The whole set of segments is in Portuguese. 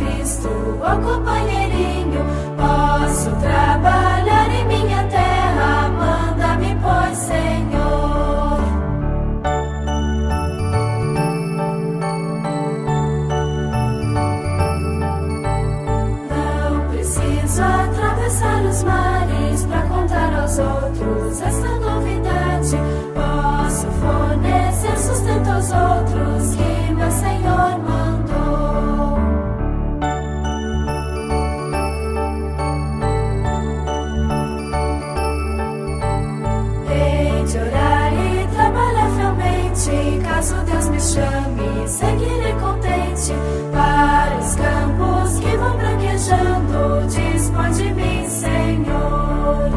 Cristo, o companheirinho. Posso trabalhar em minha terra, manda-me, pois, Senhor. Não preciso atravessar os mares para contar aos outros esta novidade. Posso fornecer sustento aos outros que meu Senhor mandou. Hei de orar e trabalhar fielmente, caso Deus me chame, seguirei contente para os campos que vão branquejando. Dispõe de mim, Senhor.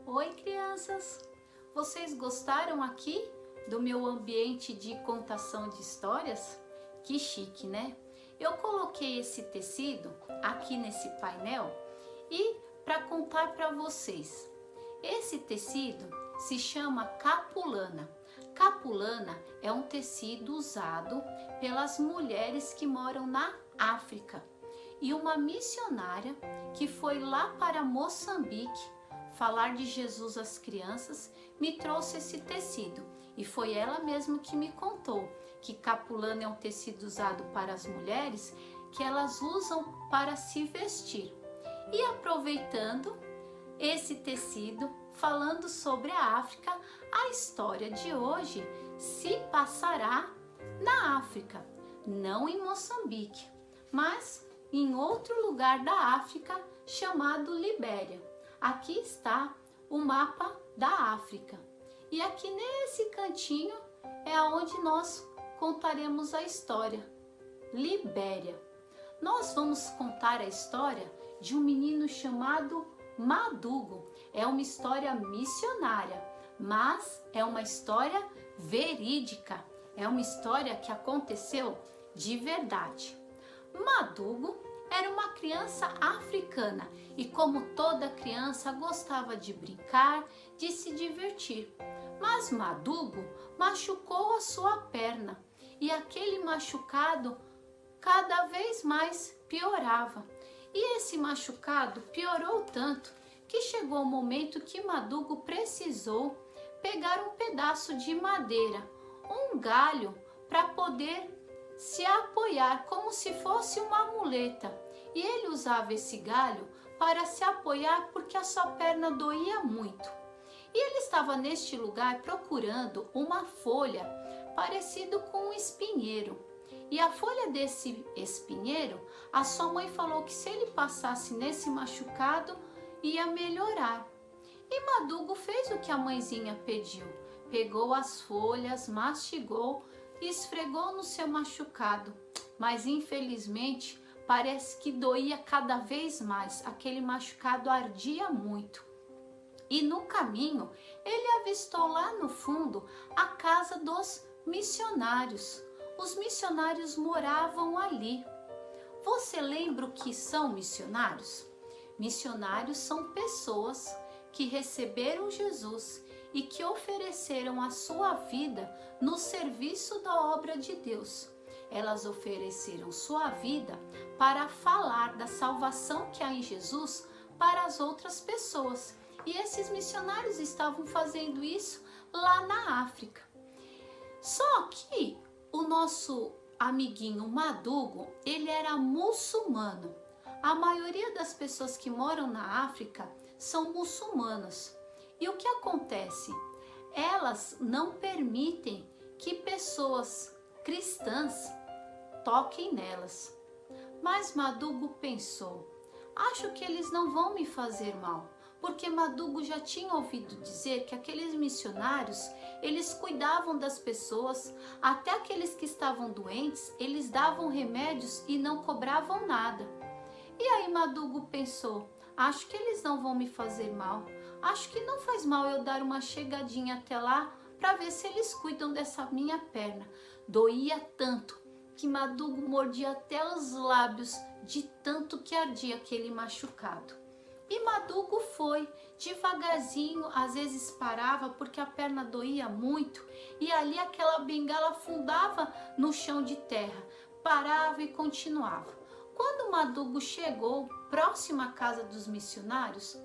Oi, crianças! Vocês gostaram aqui do meu ambiente de contação de histórias? Que chique, né? Eu coloquei esse tecido aqui nesse painel e para contar para vocês. Esse tecido se chama capulana. Capulana é um tecido usado pelas mulheres que moram na África. E uma missionária que foi lá para Moçambique falar de Jesus às crianças, me trouxe esse tecido. E foi ela mesma que me contou que capulana é um tecido usado para as mulheres que elas usam para se vestir. E aproveitando esse tecido, falando sobre a África, a história de hoje se passará na África, não em Moçambique, mas em outro lugar da África chamado Libéria. Aqui está o mapa da África e aqui nesse cantinho é onde nós contaremos a história, Libéria. Nós vamos contar a história de um menino chamado Madugo. É uma história missionária, mas é uma história verídica, é uma história que aconteceu de verdade. Madugo era uma criança africana e, como toda criança, gostava de brincar, de se divertir. Mas Madugo machucou a sua perna e aquele machucado cada vez mais piorava. E esse machucado piorou tanto que chegou o momento que Madugo precisou pegar um pedaço de madeira, um galho, para poder se apoiar como se fosse uma muleta. E ele usava esse galho para se apoiar porque a sua perna doía muito. E ele estava neste lugar procurando uma folha parecido com um espinheiro. E a folha desse espinheiro, a sua mãe falou que se ele passasse nesse machucado, ia melhorar. E Madugo fez o que a mãezinha pediu. Pegou as folhas, mastigou e esfregou no seu machucado. Mas infelizmente, parece que doía cada vez mais. Aquele machucado ardia muito. E no caminho, ele avistou lá no fundo a casa dos missionários. Os missionários moravam ali. Você lembra o que são missionários? Missionários são pessoas que receberam Jesus e que ofereceram a sua vida no serviço da obra de Deus. Elas ofereceram sua vida para falar da salvação que há em Jesus para as outras pessoas. E esses missionários estavam fazendo isso lá na África. Só que o nosso amiguinho Madugo, ele era muçulmano. A maioria das pessoas que moram na África são muçulmanas. E o que acontece? Elas não permitem que pessoas cristãs toquem nelas. Mas Madugo pensou, acho que eles não vão me fazer mal, porque Madugo já tinha ouvido dizer que aqueles missionários, eles cuidavam das pessoas, até aqueles que estavam doentes, eles davam remédios e não cobravam nada. E aí Madugo pensou, acho que eles não vão me fazer mal, acho que não faz mal eu dar uma chegadinha até lá para ver se eles cuidam dessa minha perna. Doía tanto que Madugo mordia até os lábios de tanto que ardia aquele machucado. E Madugo foi, devagarzinho, às vezes parava porque a perna doía muito e ali aquela bengala afundava no chão de terra, parava e continuava. Quando Madugo chegou próximo à casa dos missionários,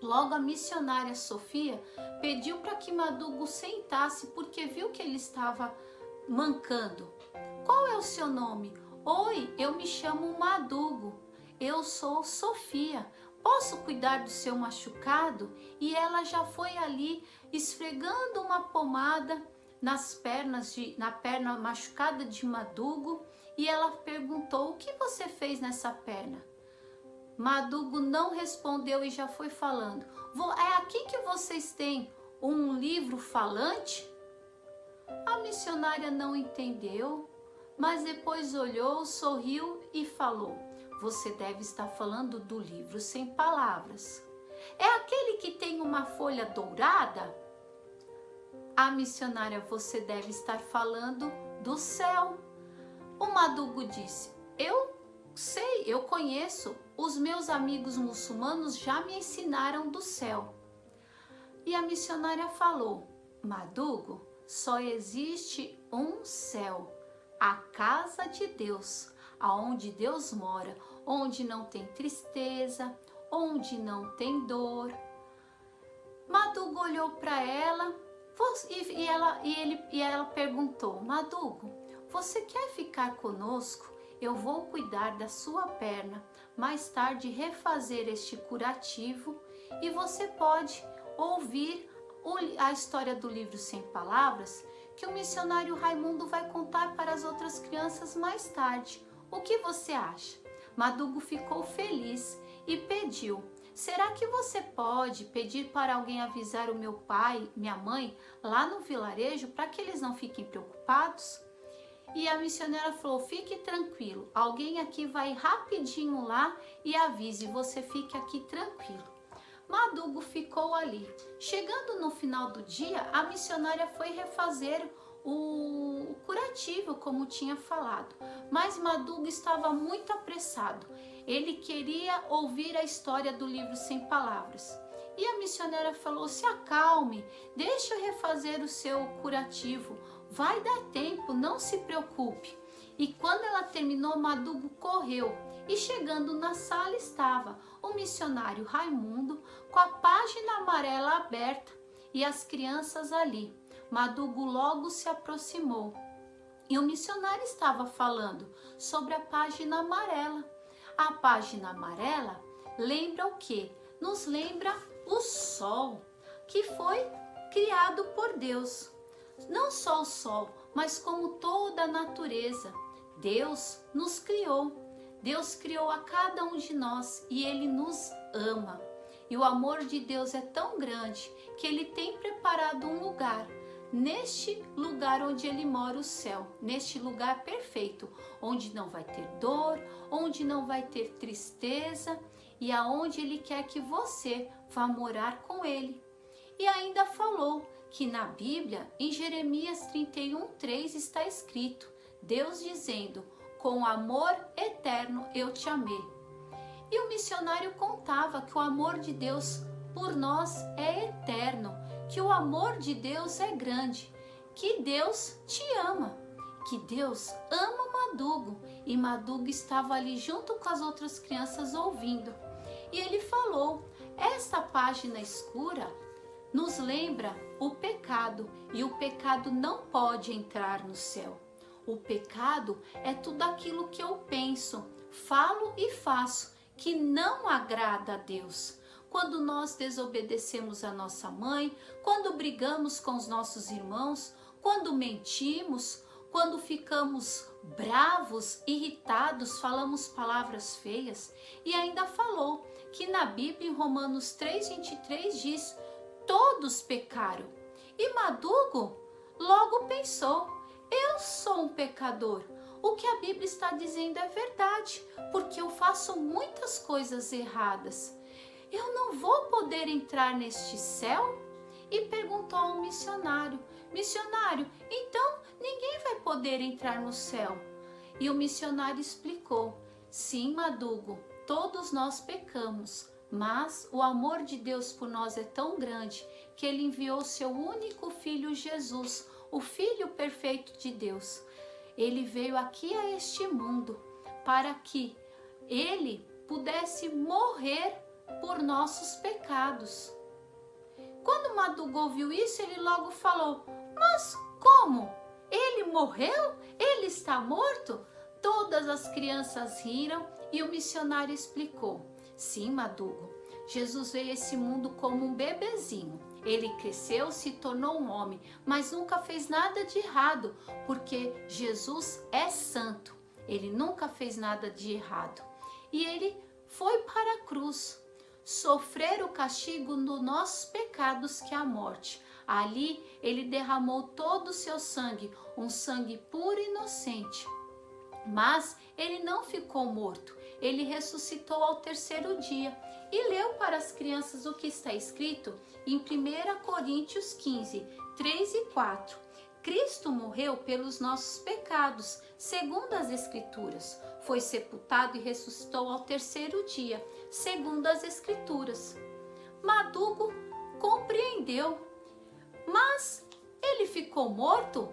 logo a missionária Sofia pediu para que Madugo sentasse porque viu que ele estava mancando. Qual é o seu nome? Oi, eu me chamo Madugo. Eu sou Sofia. Posso cuidar do seu machucado? E ela já foi ali esfregando uma pomada na perna machucada de Madugo e ela perguntou: o que você fez nessa perna? Madugo não respondeu e já foi falando: é aqui que vocês têm um livro falante? A missionária não entendeu, mas depois olhou, sorriu e falou: você deve estar falando do livro sem palavras. É aquele que tem uma folha dourada? A missionária: você deve estar falando do céu. O Madugo disse: eu sei, eu conheço. Os meus amigos muçulmanos já me ensinaram do céu. E a missionária falou: Madugo, só existe um céu, a casa de Deus, aonde Deus mora, onde não tem tristeza, onde não tem dor. Madugo olhou para ela e ela perguntou: Madugo, você quer ficar conosco? Eu vou cuidar da sua perna, mais tarde refazer este curativo e você pode ouvir a história do livro Sem Palavras, que o missionário Raimundo vai contar para as outras crianças mais tarde. O que você acha? Madugo ficou feliz e pediu: será que você pode pedir para alguém avisar o meu pai, minha mãe, lá no vilarejo, para que eles não fiquem preocupados? E a missionária falou: fique tranquilo, alguém aqui vai rapidinho lá e avise, você fique aqui tranquilo. Madugo ficou ali. Chegando no final do dia, a missionária foi refazer o curativo, como tinha falado. Mas Madugo estava muito apressado. Ele queria ouvir a história do livro Sem Palavras. E a missionária falou: se acalme, deixa eu refazer o seu curativo. Vai dar tempo, não se preocupe. E quando ela terminou, Madugo correu. E chegando na sala estava o missionário Raimundo com a página amarela aberta e as crianças ali. Madugo logo se aproximou e o missionário estava falando sobre a página amarela. A página amarela lembra o quê? Nos lembra o sol, que foi criado por Deus. Não só o sol, mas como toda a natureza. Deus nos criou. Deus criou a cada um de nós e Ele nos ama. E o amor de Deus é tão grande que Ele tem preparado um lugar, neste lugar onde Ele mora, o céu, neste lugar perfeito, onde não vai ter dor, onde não vai ter tristeza e aonde Ele quer que você vá morar com Ele. E ainda falou que na Bíblia, em Jeremias 31:3 está escrito, Deus dizendo: com amor eterno eu te amei. E o missionário contava que o amor de Deus por nós é eterno, que o amor de Deus é grande, que Deus te ama, que Deus ama Madugo. E Madugo estava ali junto com as outras crianças ouvindo. E ele falou: esta página escura nos lembra o pecado, e o pecado não pode entrar no céu. O pecado é tudo aquilo que eu penso, falo e faço que não agrada a Deus. Quando nós desobedecemos a nossa mãe, quando brigamos com os nossos irmãos, quando mentimos, quando ficamos bravos, irritados, falamos palavras feias. E ainda falou que na Bíblia, em Romanos 3:23 diz: todos pecaram. E Madugo logo pensou: eu sou um pecador. O que a Bíblia está dizendo é verdade, porque eu faço muitas coisas erradas. Eu não vou poder entrar neste céu? E perguntou ao missionário: missionário, então ninguém vai poder entrar no céu? E o missionário explicou: Sim, Madugo, todos nós pecamos, mas o amor de Deus por nós é tão grande que Ele enviou seu único Filho Jesus, o Filho perfeito de Deus. Ele veio aqui a este mundo para que Ele pudesse morrer por nossos pecados. Quando Madugo ouviu isso, ele logo falou: mas como? Ele morreu? Ele está morto? Todas as crianças riram e o missionário explicou: sim, Madugo, Jesus veio a esse mundo como um bebezinho. Ele cresceu, se tornou um homem, mas nunca fez nada de errado, porque Jesus é santo. Ele nunca fez nada de errado. E ele foi para a cruz, sofrer o castigo dos nossos pecados, que é a morte. Ali ele derramou todo o seu sangue, um sangue puro e inocente. Mas ele não ficou morto, ele ressuscitou ao terceiro dia e leu para as crianças o que está escrito em 1 Coríntios 15, 3 e 4. Cristo morreu pelos nossos pecados, segundo as Escrituras. Foi sepultado e ressuscitou ao terceiro dia, segundo as Escrituras. Madugo compreendeu. Mas ele ficou morto?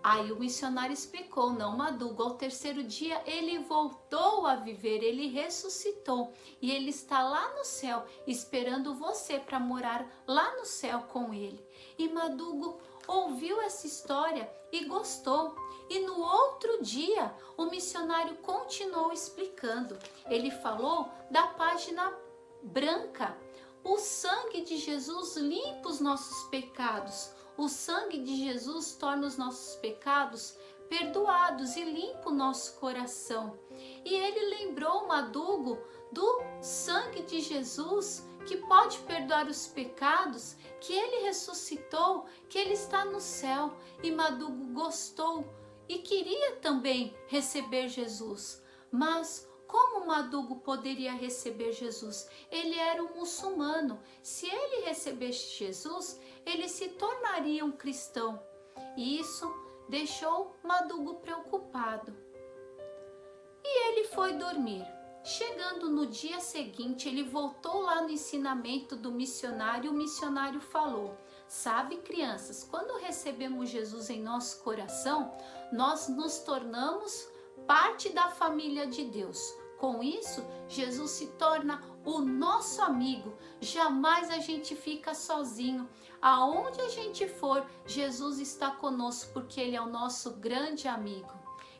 Aí o missionário explicou: não, Madugo, ao terceiro dia ele voltou a viver, ele ressuscitou e ele está lá no céu esperando você para morar lá no céu com ele. E Madugo ouviu essa história e gostou. E no outro dia o missionário continuou explicando. Ele falou da página branca. O sangue de Jesus limpa os nossos pecados. O sangue de Jesus torna os nossos pecados perdoados e limpa o nosso coração. E ele lembrou Madugo do sangue de Jesus que pode perdoar os pecados, que ele ressuscitou, que ele está no céu. E Madugo gostou e queria também receber Jesus. Mas como Madugo poderia receber Jesus? Ele era um muçulmano. Se ele recebesse Jesus, ele se tornaria um cristão. E isso deixou Madugo preocupado. E ele foi dormir. Chegando no dia seguinte, ele voltou lá no ensinamento do missionário. O missionário falou: sabe, crianças, quando recebemos Jesus em nosso coração, nós nos tornamos parte da família de Deus. Com isso, Jesus se torna o nosso amigo. Jamais a gente fica sozinho. Aonde a gente for, Jesus está conosco, porque Ele é o nosso grande amigo.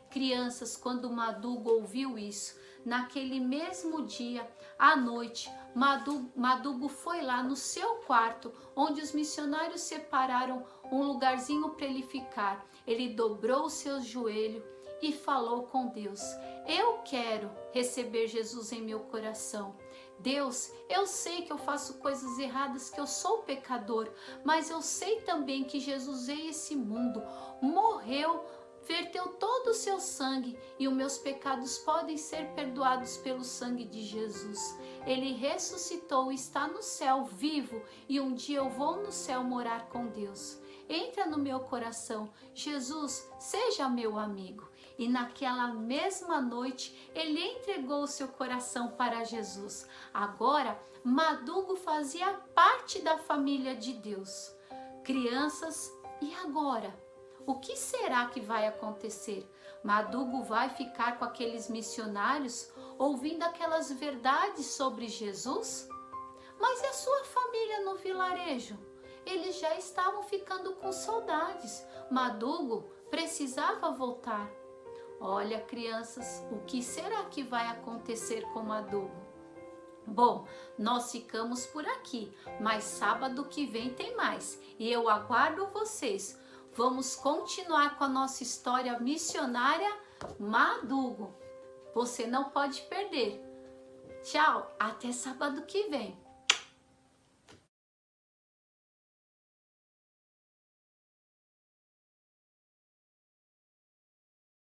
Crianças, quando Madugo ouviu isso, naquele mesmo dia, à noite, Madugo foi lá no seu quarto, onde os missionários separaram um lugarzinho para ele ficar. Ele dobrou os seus joelhos e falou com Deus: eu quero receber Jesus em meu coração. Deus, eu sei que eu faço coisas erradas, que eu sou pecador, mas eu sei também que Jesus veio a esse mundo, morreu, verteu todo o seu sangue e os meus pecados podem ser perdoados pelo sangue de Jesus. Ele ressuscitou e está no céu vivo e um dia eu vou no céu morar com Deus. Entra no meu coração, Jesus, seja meu amigo. E naquela mesma noite, ele entregou o seu coração para Jesus. Agora, Madugo fazia parte da família de Deus. Crianças, e agora? O que será que vai acontecer? Madugo vai ficar com aqueles missionários, ouvindo aquelas verdades sobre Jesus? Mas e a sua família no vilarejo? Eles já estavam ficando com saudades. Madugo precisava voltar. Olha, crianças, o que será que vai acontecer com Madugo? Bom, nós ficamos por aqui, mas sábado que vem tem mais e eu aguardo vocês. Vamos continuar com a nossa história missionária Madugo. Você não pode perder. Tchau, até sábado que vem.